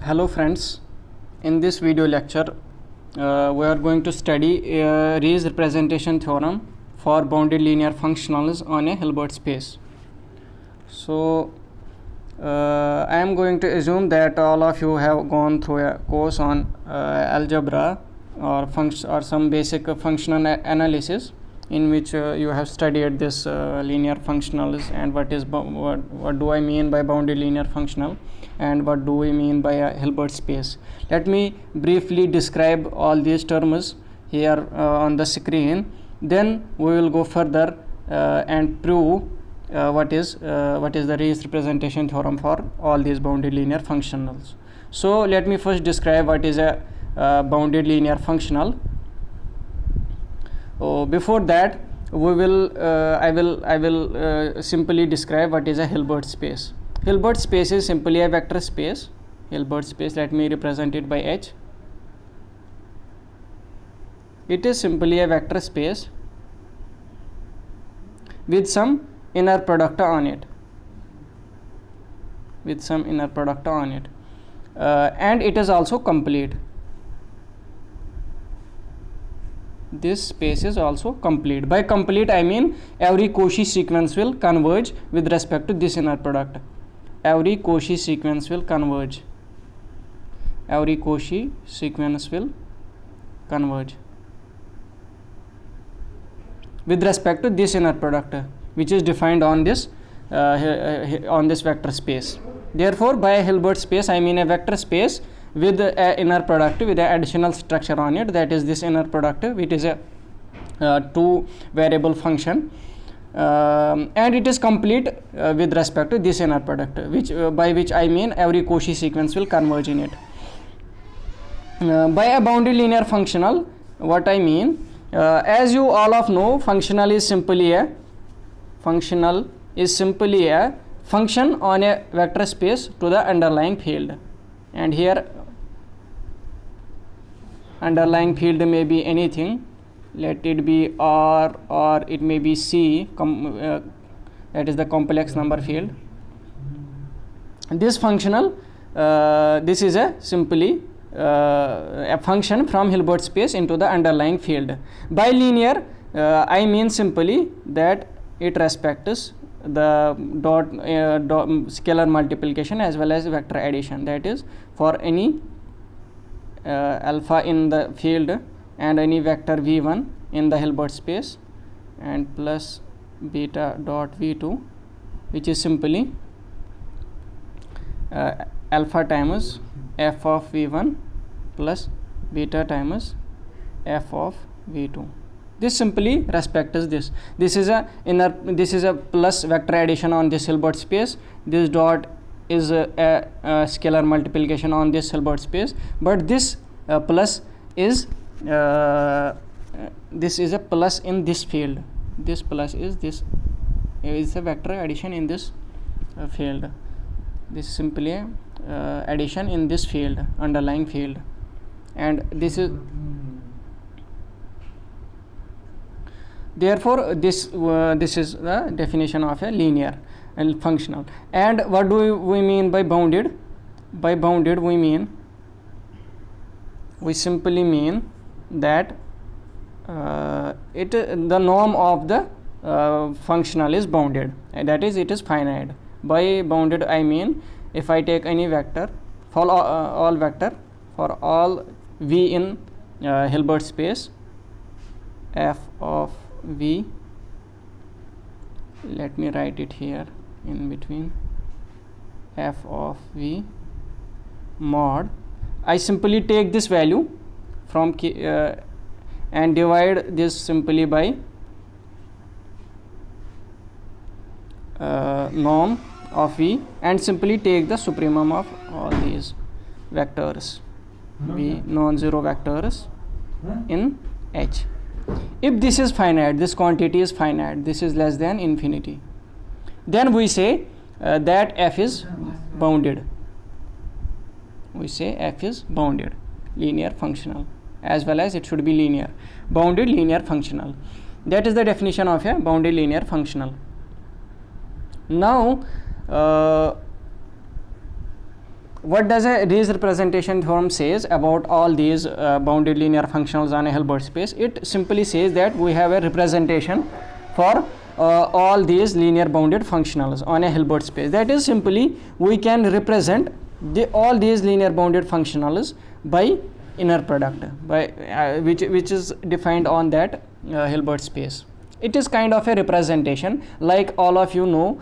Hello friends, in this video lecture we are going to study Riesz representation theorem for bounded linear functionals on a Hilbert space. So I am going to assume that all of you have gone through a course on algebra or some basic functional analysis, in which you have studied this linear functionals and what do I mean by bounded linear functional and what do we mean by a Hilbert space. Let me briefly describe all these terms here on the screen. Then we will go further and prove what is the Riesz representation theorem for all these bounded linear functionals. So let me first describe what is a bounded linear functional. Before that, I will simply describe what is a Hilbert space. Hilbert space is simply a vector space. Hilbert space, let me represent it by H. It is simply a vector space with some inner product on it. And it is also complete. This space is also complete. By complete, I mean every Cauchy sequence will converge with respect to this inner product. Every Cauchy sequence will converge. Every Cauchy sequence will converge with respect to this inner product, which is defined on this vector space. Therefore, by a Hilbert space, I mean a vector space with an inner product with an additional structure on it, that is this inner product, which is a two variable function, and it is complete with respect to this inner product, by which I mean every Cauchy sequence will converge in it. By a bounded linear functional, what I mean, as you all of know, functional is simply a function on a vector space to the underlying field, and here underlying field may be anything. Let it be R or it may be C, that is the complex number field. This functional, this is simply a function from Hilbert space into the underlying field. By linear, I mean simply that it respects the dot scalar multiplication as well as vector addition, that is for any alpha in the field and any vector v1 in the Hilbert space, and plus beta dot v2, which is simply alpha times f of v1 plus beta times f of v2. This simply respects this. This is a plus vector addition on this Hilbert space. This dot is a scalar multiplication on this Hilbert space, but this plus is this is a plus in this field. This plus is a vector addition in this field. This is simply a addition in this field, underlying field, and this is therefore this is the definition of a linear and functional. And what do we mean by bounded? By bounded, we simply mean that the norm of the functional is bounded, and that is it is finite. By bounded, I mean if I take any vector for all vector for all v in Hilbert space, f of v, let me write it here in between, f of v mod, I simply take this value from and divide this simply by norm of v, and simply take the supremum of all these vectors, v non-zero vectors in H. If this is finite, this quantity is finite, this is less than infinity, then we say that f is bounded. We say f is bounded linear functional, as well as it should be linear, bounded linear functional. That is the definition of a bounded linear functional. Now what does a Riesz representation theorem says about all these bounded linear functionals on a Hilbert space? It simply says that we have a representation for all these linear bounded functionals on a Hilbert space. That is, simply we can represent all these linear bounded functionals by inner product, by which is defined on that Hilbert space. It is kind of a representation, like all of you know,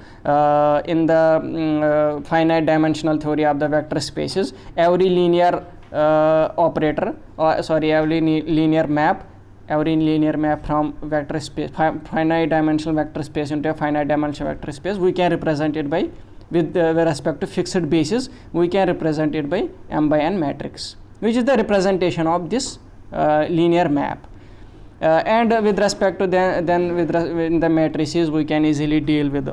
in the finite dimensional theory of the vector spaces, every linear operator, every linear map from vector space, finite dimensional vector space into a finite dimensional vector space, we can represent it by, with respect to fixed basis, we can represent it by m by n matrix, which is the representation of this linear map. And with respect to in the matrices, we can easily deal with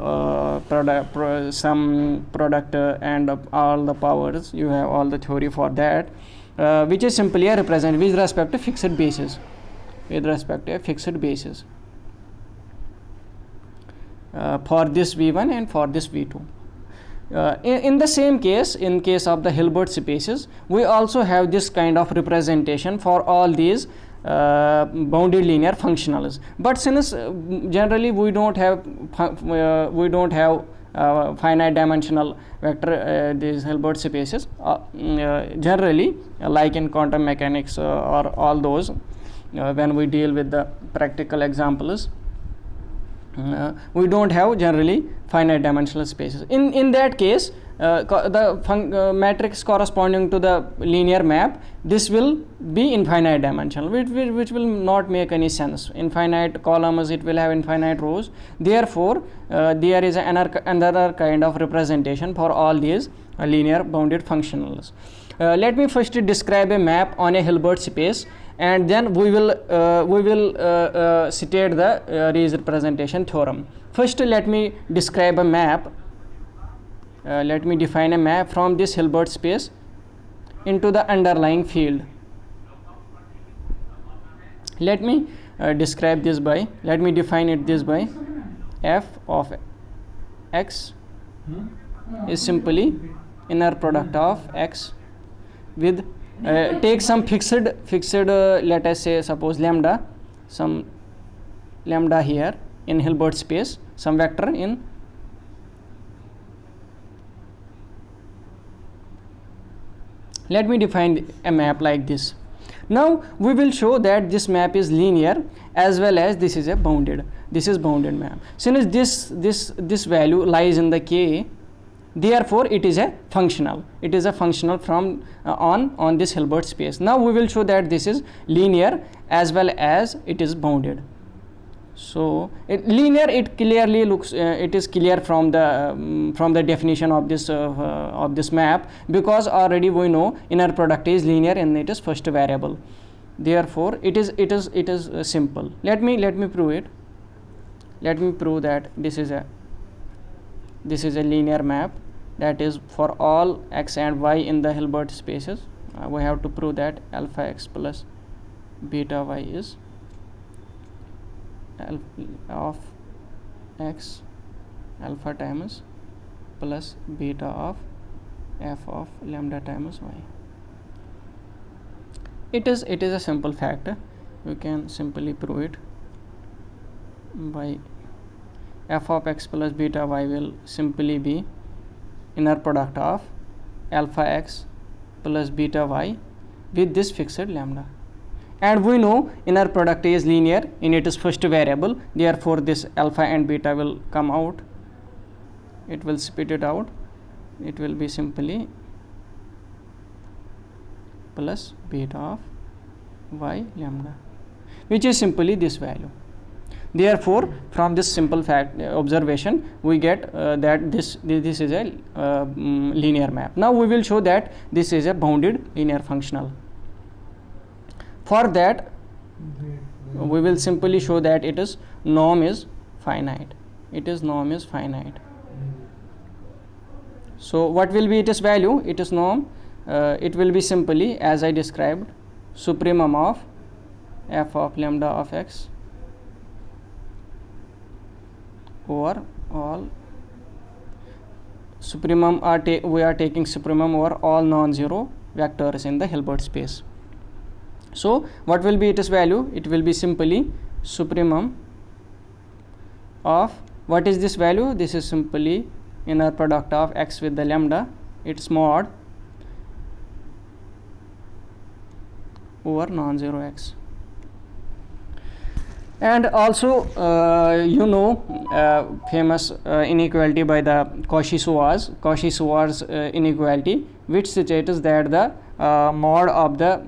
some product and all the powers. You have all the theory for that, which is simply a represent with respect to fixed basis. With respect to a fixed basis for this V1 and for this V2. In the same case, in case of the Hilbert spaces, we also have this kind of representation for all these bounded linear functionals. But since generally we don't have finite dimensional vector these Hilbert spaces, generally like in quantum mechanics or all those, when we deal with the practical examples, we don't have generally finite dimensional spaces. In that case, the matrix corresponding to the linear map, this will be infinite dimensional, which will not make any sense. Infinite columns, it will have infinite rows. Therefore, there is another kind of representation for all these linear bounded functionals. Let me first describe a map on a Hilbert space, and then we will state the Riesz representation theorem. First, let me describe a map. Let me define a map from this Hilbert space into the underlying field. Let me describe this by, let me define it this by f of x is simply inner product of x with take some fixed let us say, suppose lambda, some lambda here in Hilbert space, some vector in let me define a map like this. Now we will show that this map is linear as well as this is a bounded, this is bounded map. Since this value lies in the K, therefore it is a functional, it is a functional from on this Hilbert space. Now we will show that this is linear as well as it is bounded. So linear, it clearly looks it is clear from the definition of this map, because already we know inner product is linear and it is first variable. Therefore it is simple. Let me prove it. Let me prove that this is a linear map, that is for all x and y in the Hilbert spaces. We have to prove that alpha x plus beta y is of x alpha times plus beta of f of lambda times y. It is a simple fact. You can simply prove it by f of x plus beta y will simply be inner product of alpha x plus beta y with this fixed lambda. And we know inner product is linear in its first variable, therefore this alpha and beta will come out, it will spit it out, it will be simply plus beta of y lambda, which is simply this value. Therefore from this simple fact observation we get that this is a linear map. Now we will show that this is a bounded linear functional. For that we will simply show that it is norm is finite. Norm is finite. So what will be its value? It is norm. It will be simply, as I described, supremum of f of lambda of x over all supremum we are taking supremum over all non-zero vectors in the Hilbert space. So what will be its value? It will be simply supremum of, what is this value? This is simply inner product of x with the lambda, its mod over non-zero x. And also famous inequality by the Cauchy-Schwarz inequality, which states that the mod of the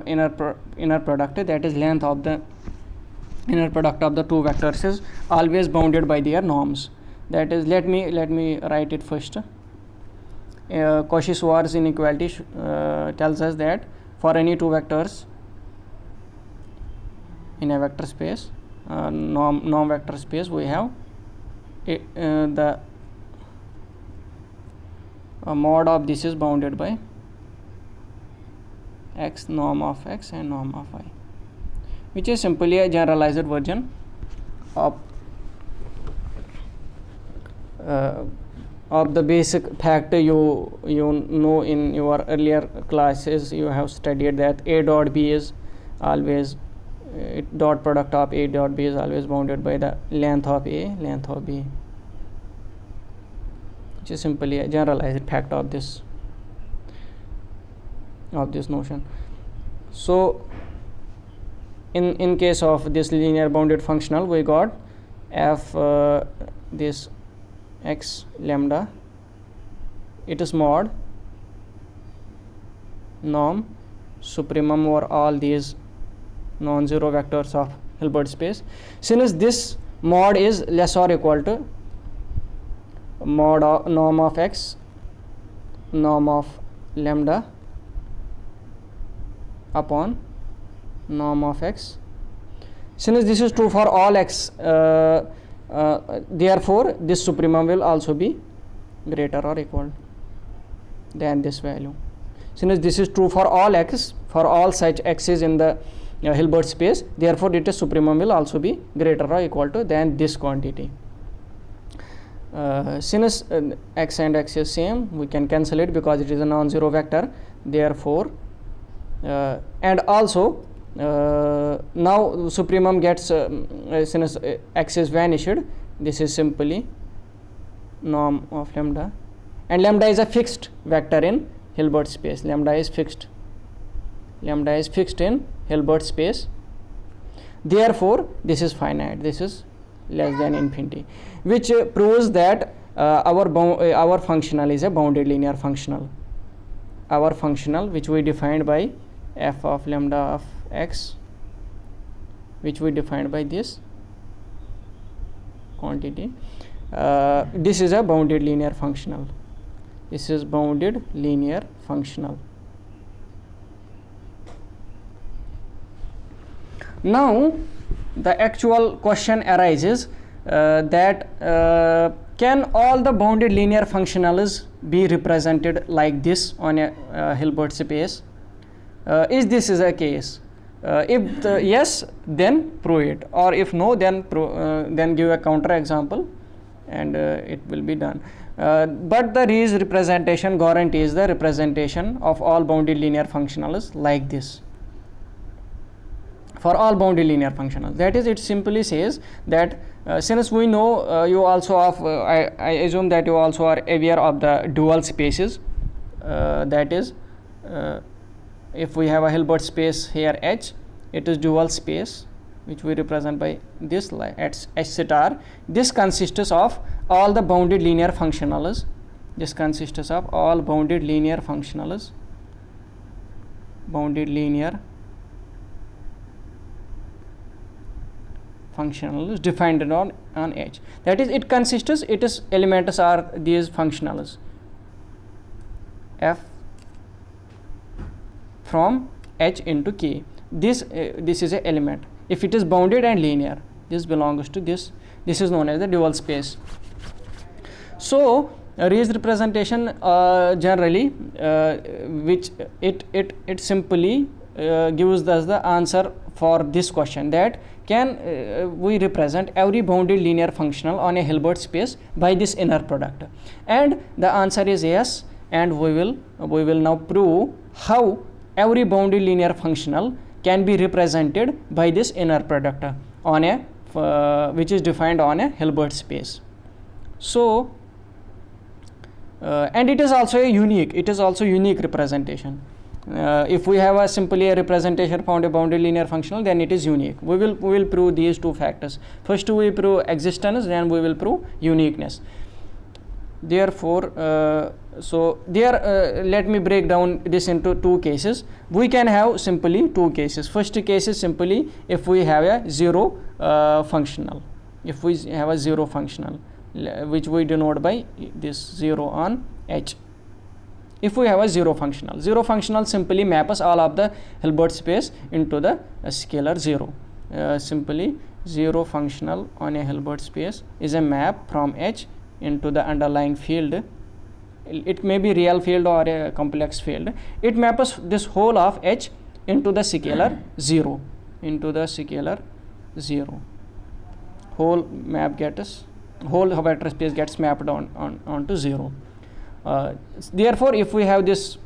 inner product, that is length of the inner product of the two vectors, is always bounded by their norms. That is, let me write it first. Cauchy-Schwarz inequality tells us that for any two vectors in a vector space, norm vector space, we have the mod of this is bounded by x, norm of x and norm of y, which is simply a generalized version of the basic fact you know in your earlier classes. You have studied that a dot b is always dot product of a dot b is always bounded by the length of a, length of b, which is simply a generalized fact of this notion. So in case of this linear bounded functional, we got f this x lambda, it is mod norm supremum over all these non-zero vectors of Hilbert space. Since this mod is less or equal to mod of norm of x, norm of lambda upon norm of x, since this is true for all x, therefore this supremum will also be greater or equal than this value. Since this is true for all x, for all such x's in the Hilbert space, therefore its supremum will also be greater or equal to than this quantity. Since x and x is same, we can cancel it because it is a non-zero vector. Therefore and also now supremum gets since x is vanished, this is simply norm of lambda, and lambda is a fixed vector in Hilbert space. Lambda is fixed in Hilbert space. Therefore this is finite, this is less than infinity, which proves that our functional is a bounded linear functional. Our functional, which we defined by f of lambda of x, which we defined by this quantity, this is a bounded linear functional. This is bounded linear functional. Now the actual question arises that can all the bounded linear functionals be represented like this on a Hilbert space? Is this is a case? If yes, then prove it, or if no, then give a counter example and it will be done. But the Riesz representation guarantees the representation of all bounded linear functionals like this for all bounded linear functionals. That is, it simply says that since we know you also I assume that you also are aware of the dual spaces, that is if we have a Hilbert space here H, it is dual space, which we represent by this at H star. This consists of all the bounded linear functionals. This consists of all bounded linear functionals. Bounded linear functionals defined on H. That is, it consists, its elements are these functionals f from H into K. This is a element. If it is bounded and linear, this belongs to this. This is known as the dual space. So Riesz representation generally, which it simply gives us the answer for this question, that can we represent every bounded linear functional on a Hilbert space by this inner product? And the answer is yes, and we will now prove how every bounded linear functional can be represented by this inner product on a which is defined on a Hilbert space. So and it is also a unique representation. If we have simply a representation found a bounded linear functional, then it is unique. We will prove these two factors. First we prove existence, then we will prove uniqueness. Therefore let me break down this into two cases. We can have simply two cases. First case is simply if we have a zero functional. If we have a zero functional, which we denote by this 0 on H. If we have a zero functional simply maps all of the Hilbert space into the scalar 0. Simply zero functional on a Hilbert space is a map from H into the underlying field. It may be real field or a complex field. It maps this whole of H into the scalar 0. Whole vector space gets mapped onto 0. Therefore, if we have this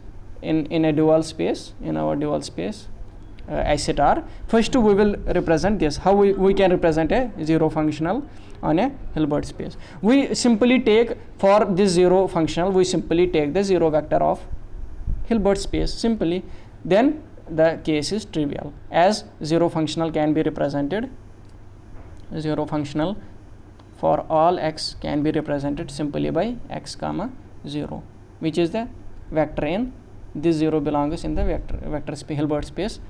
in a dual space, in our dual space I set R, first we will represent this. How we can represent a zero functional on a Hilbert space? We simply take, for this zero functional, we simply take the zero vector of Hilbert space simply. Then the case is trivial, as zero functional can be represented, zero functional for all x can be represented simply by x comma 0, which is the vector in this 0 belongs in the vector space, Hilbert space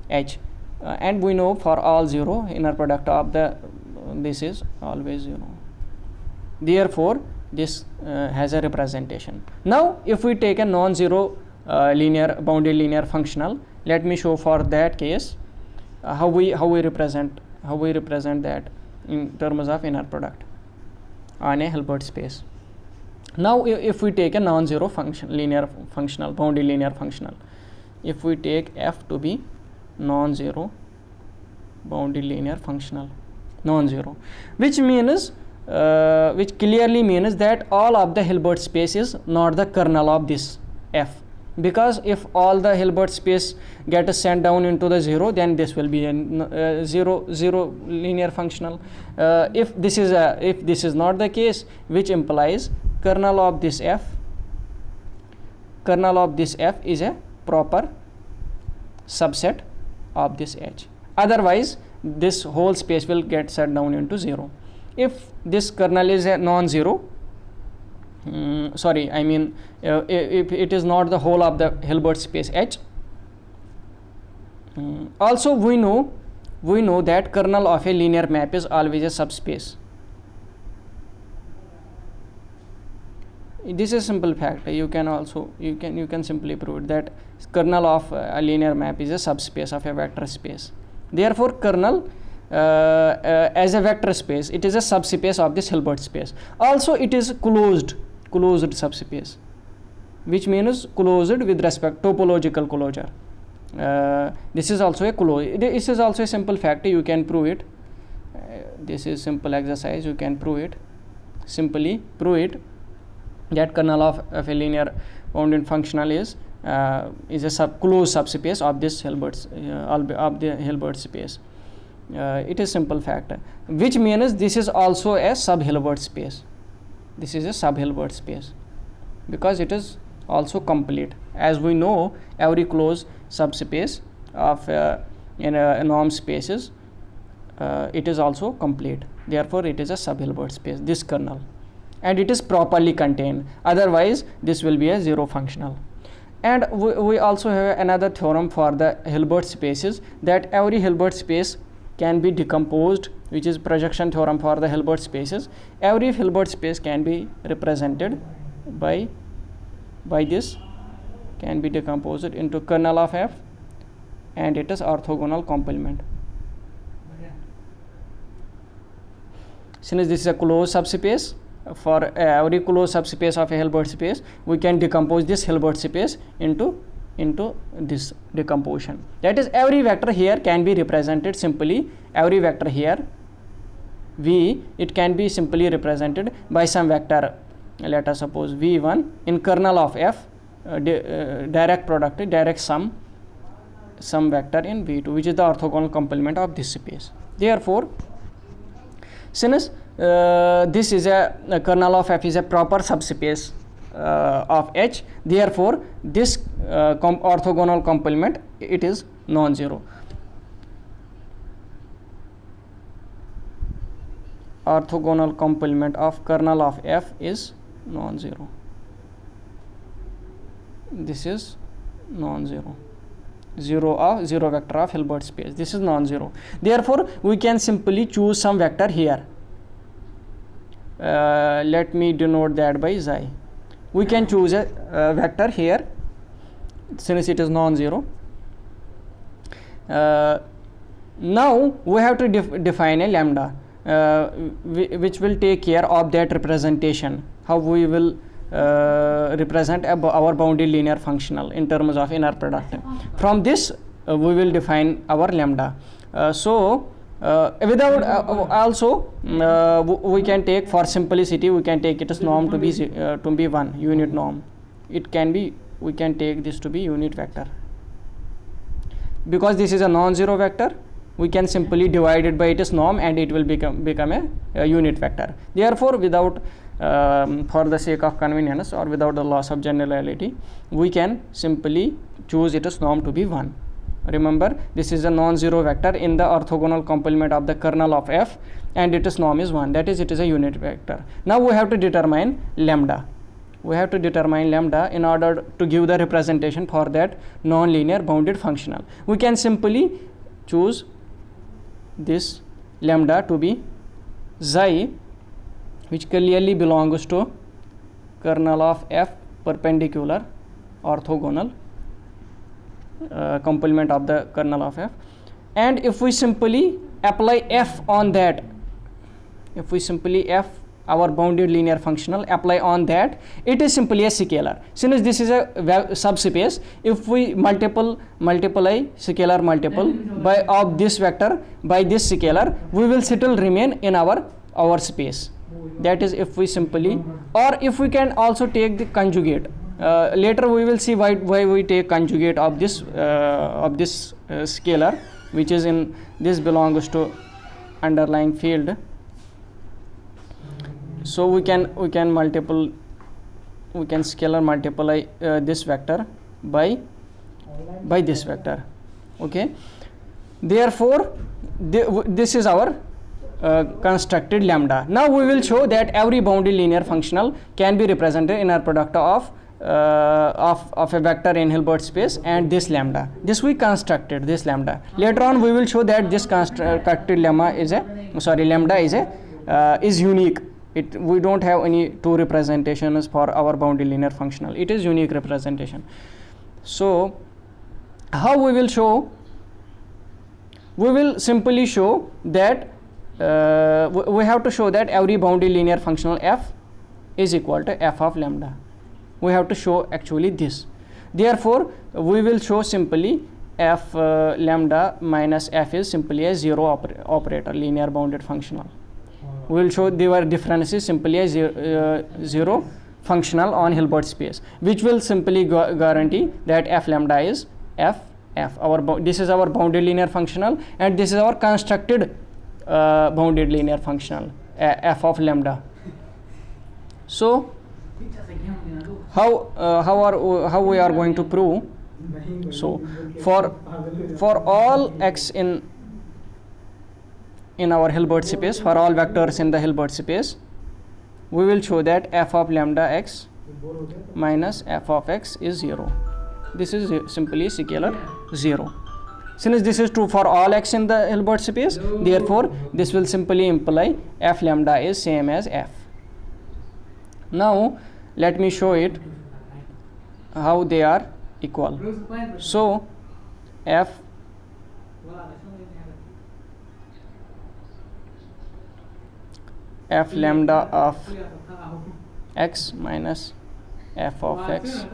H, and we know for all 0 inner product of this is always 0. Therefore this has a representation. Now if we take a non-zero bounded linear functional, let me show for that case how we represent that in terms of inner product on a Hilbert space. Now if we take a non-zero bounded linear functional, if we take f to be non-zero bounded linear functional, non-zero, which clearly means that all of the Hilbert space is not the kernel of this f, because if all the Hilbert space gets sent down into the 0, then this will be a zero linear functional. If this is not the case, which implies kernel of this f is a proper subset of this H. Otherwise this whole space will get set down into 0. If this kernel is a non-zero, if it is not the whole of the Hilbert space H. Also we know that kernel of a linear map is always a subspace. This is a simple fact. You can simply prove it, that kernel of a linear map is a subspace of a vector space. Therefore kernel as a vector space, it is a subspace of this Hilbert space. Also it is closed subspace, which means closed with respect to topological closure. This is also a simple fact. You can prove it. This is simple exercise. You can prove it. Simply prove it that kernel of a linear bounded functional is a closed subspace of this Hilbert space. It is simple fact, which means this is also a sub-Hilbert space. This is a sub-Hilbert space because it is also complete. As we know, every closed subspace of in norm spaces, it is also complete. Therefore it is a sub-Hilbert space, this kernel, and it is properly contained. Otherwise this will be a zero functional. And we also have another theorem for the Hilbert spaces, that every Hilbert space can be decomposed, which is projection theorem for the Hilbert spaces. Every Hilbert space can be represented by this, can be decomposed into kernel of f, and it is orthogonal complement. Since this is a closed subspace, for every closed subspace of a Hilbert space, we can decompose this Hilbert space into into this decomposition. That is, every vector here can be represented simply, every vector here v, it can be simply represented by some vector, let us suppose v1 in kernel of f, direct product, direct sum, some vector in v2, which is the orthogonal complement of this space. Therefore, since this is a kernel of f is a proper subspace of H, therefore this orthogonal complement, it is non-zero. Orthogonal complement of kernel of f is non-zero. This is non-zero. Zero vector of Hilbert space. This is non-zero. Therefore, we can simply choose some vector here. Let me denote that by xi. We can choose a vector here since it is non-zero. Now we have to define a lambda which will take care of that representation, how we will represent our bounded linear functional in terms of inner product. From this we will define our lambda. Without also we can take, for simplicity, we can take it as norm to be 1 unit norm. It can be, we can take this to be unit vector. Because this is a non-zero vector, we can simply divide it by its norm and it will become a unit vector. Therefore, without for the sake of convenience or without the loss of generality, we can simply choose its norm to be 1. Remember, this is a non-zero vector in the orthogonal complement of the kernel of f and its norm is 1. That is, it is a unit vector. Now we have to determine lambda. We have to determine lambda in order to give the representation for that non-linear bounded functional. We can simply choose this lambda to be xi, which clearly belongs to kernel of f perpendicular orthogonal complement of the kernel of f. And if we simply apply f on that, if we simply f our bounded linear functional apply on that, it is simply a scalar. Since this is a subspace, if we multiply scalar multiple by of this vector by this scalar, we will still remain in our space. That is, if we simply, or if we can also take the conjugate. Later we will see why we take conjugate of this scalar, which is in this belongs to underlying field. So we can scalar multiply this vector by this vector. Okay. Therefore, this is our constructed lambda. Now we will show that every bounded linear functional can be represented in our product of a vector in Hilbert space and this lambda. This we constructed, this lambda. Later on we will show that this constructed lambda is unique. We don't have any two representations for our bounded linear functional. It is unique representation. So how we will show? We will simply show that we have to show that every bounded linear functional f is equal to f of lambda. We have to show actually this. Therefore, we will show simply f lambda minus f is simply a zero operator, linear bounded functional. We will show their differences simply as zero functional on Hilbert space, which will simply guarantee that f lambda is f. This is our bounded linear functional and this is our constructed bounded linear functional f of lambda. So how we are going to prove? So for all x in our Hilbert space, for all vectors in the Hilbert space, we will show that f of lambda x minus f of x is 0. This is simply scalar 0. Since this is true for all x in the Hilbert space, therefore this will simply imply f lambda is same as f. Now let me show it how they are equal. So f lambda of x minus f of x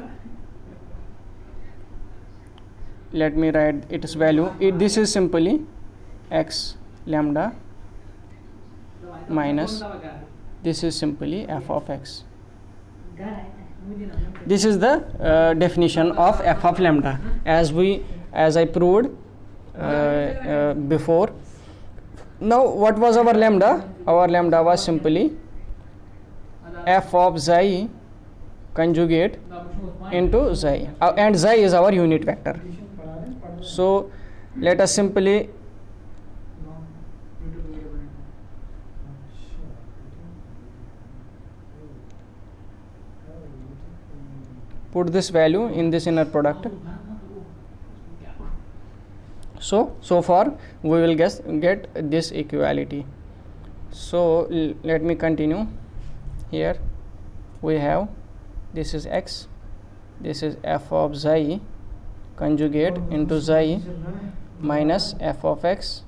let me write its value. This is simply x lambda minus this is simply f of x. This is the definition of f of lambda as I proved before. Now what was our lambda? Our lambda was simply f of xi conjugate into xi, and xi is our unit vector. So let us simply put this value in this inner product. So far we will get this equality. So let me continue. Here we have this is x, this is f of xi conjugate into xi minus f of x.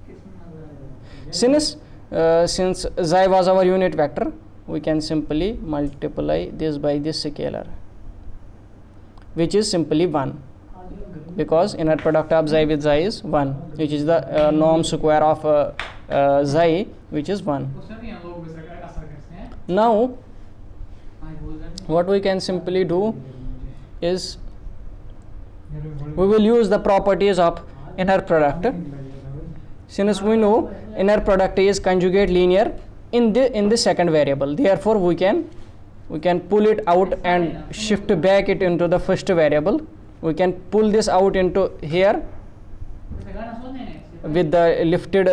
Since xi was our unit vector, we can simply multiply this by this scalar, which is simply 1, because inner product of xi with xi is 1, which is the norm square of xi, which is 1. Now what we can simply do is we will use the properties of inner product. Since we know inner product is conjugate linear in the second variable, therefore we can pull it out and shift back it into the first variable. We can pull this out into here with the lifted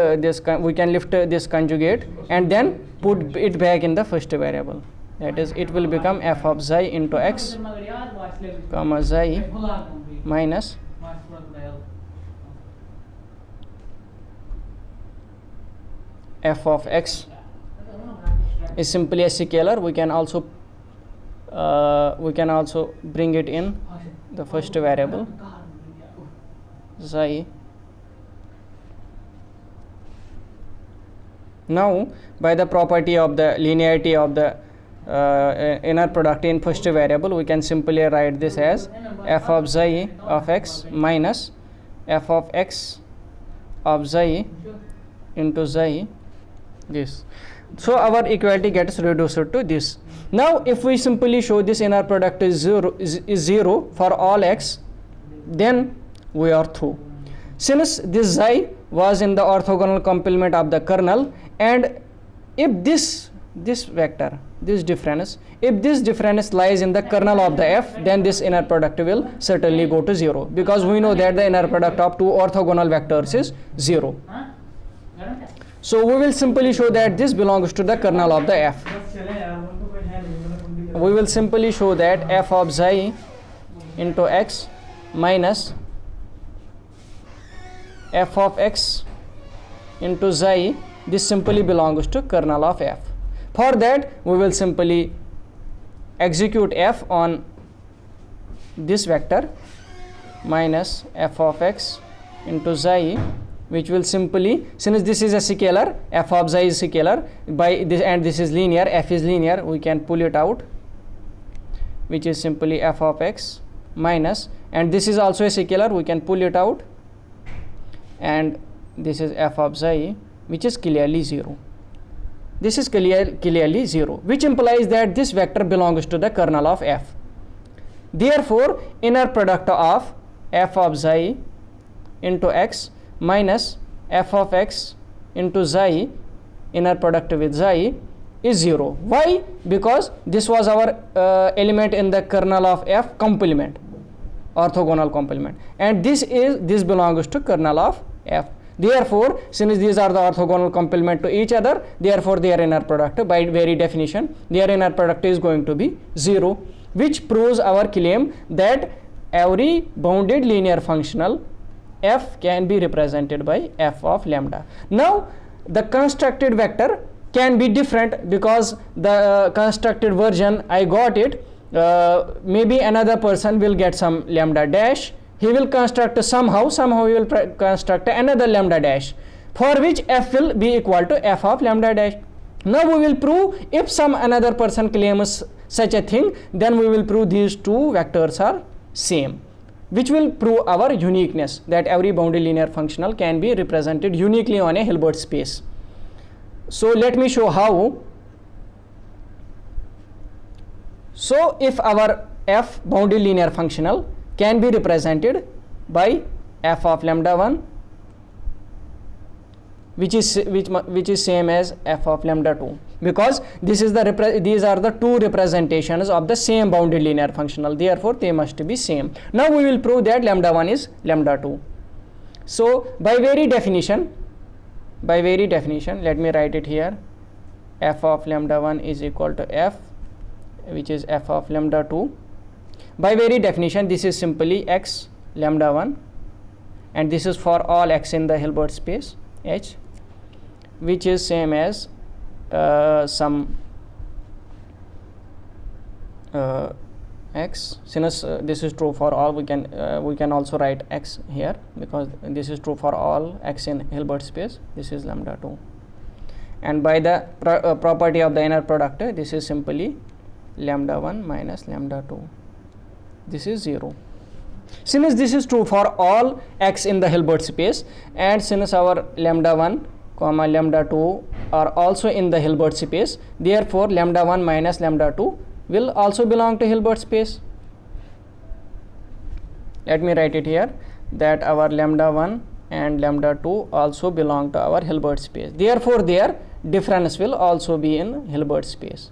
we can lift this conjugate and then put it back in the first variable. That is, it will become f of xi into x comma xi minus f of x is simply a scalar. We can also bring it in the first variable xi. Now by the property of the linearity of the inner product in first variable, we can simply write this as f of xi of x minus f of x of xi into xi, this. So our equality gets reduced to this. Now if we simply show this inner product is zero for all x, then we are through. Since this xi was in the orthogonal complement of the kernel, and if this vector, this difference, if this difference lies in the kernel of the f, then this inner product will certainly go to 0, because we know that the inner product of two orthogonal vectors is 0. So we will simply show that this belongs to the kernel of the f. We will simply show that f of xi into x minus f of x into xi, this simply belongs to kernel of f. For that we will simply execute f on this vector minus f of x into xi, which will simply, since this is a scalar, f of xi is scalar, by this, and this is linear, f is linear, we can pull it out, which is simply f of x minus, and this is also a scalar, we can pull it out, and this is f of xi, which is clearly 0. This is clearly 0, which implies that this vector belongs to the kernel of f. Therefore inner product of f of xi into x minus f of x into xi, inner product with xi, is 0. Why? Because this was our element in the kernel of f complement, orthogonal complement, and this belongs to kernel of f. Therefore since these are the orthogonal complement to each other, therefore their inner product, by very definition, their inner product is going to be 0, which proves our claim that every bounded linear functional f can be represented by f of lambda. Now the constructed vector can be different, because the constructed version I got it, maybe another person will get some lambda dash, he will construct somehow he will construct another lambda dash, for which f will be equal to f of lambda dash. Now we will prove, if some another person claims such a thing, then we will prove these two vectors are same. which will prove our uniqueness, that every bounded linear functional can be represented uniquely on a Hilbert space. So let me show how. So if our f bounded linear functional can be represented by f of lambda 1, which is same as f of lambda 2, because these are the two representations of the same bounded linear functional, therefore they must be same. Now we will prove that lambda 1 is lambda 2. So by very definition, let me write it here, f of lambda 1 is equal to f, which is f of lambda 2. By very definition, this is simply x lambda 1, and this is for all x in the Hilbert space H, which is same as some x. Since this is true for all, we can also write x here, because this is true for all x in Hilbert space. This is lambda 2, and by the property of the inner product, this is simply lambda 1 minus lambda 2. This is 0. Since this is true for all x in the Hilbert space, and since our lambda 1 comma lambda 2 are also in the Hilbert space, therefore lambda 1 minus lambda 2 will also belong to Hilbert space. Let me write it here, that our lambda 1 and lambda 2 also belong to our Hilbert space, therefore their difference will also be in Hilbert space.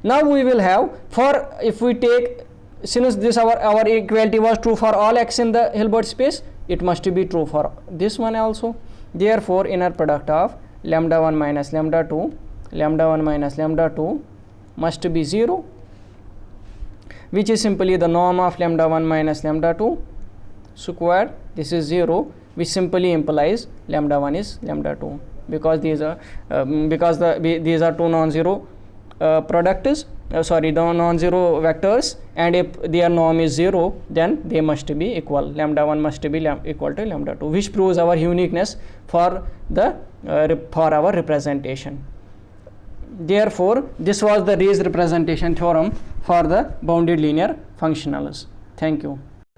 Now we will have, for if we take, since this our equality was true for all x in the Hilbert space, it must be true for this one also. Therefore inner product of lambda 1 minus lambda 2, lambda 1 minus lambda 2 must be 0, which is simply the norm of lambda 1 minus lambda 2 squared. This is 0, which simply implies lambda 1 is lambda 2, because these are these are two non-zero products, the non-zero vectors, and if their norm is 0, then they must be equal. Lambda 1 must be equal to lambda 2, which proves our uniqueness for our representation. Therefore this was the Riesz representation theorem for the bounded linear functionals. Thank you.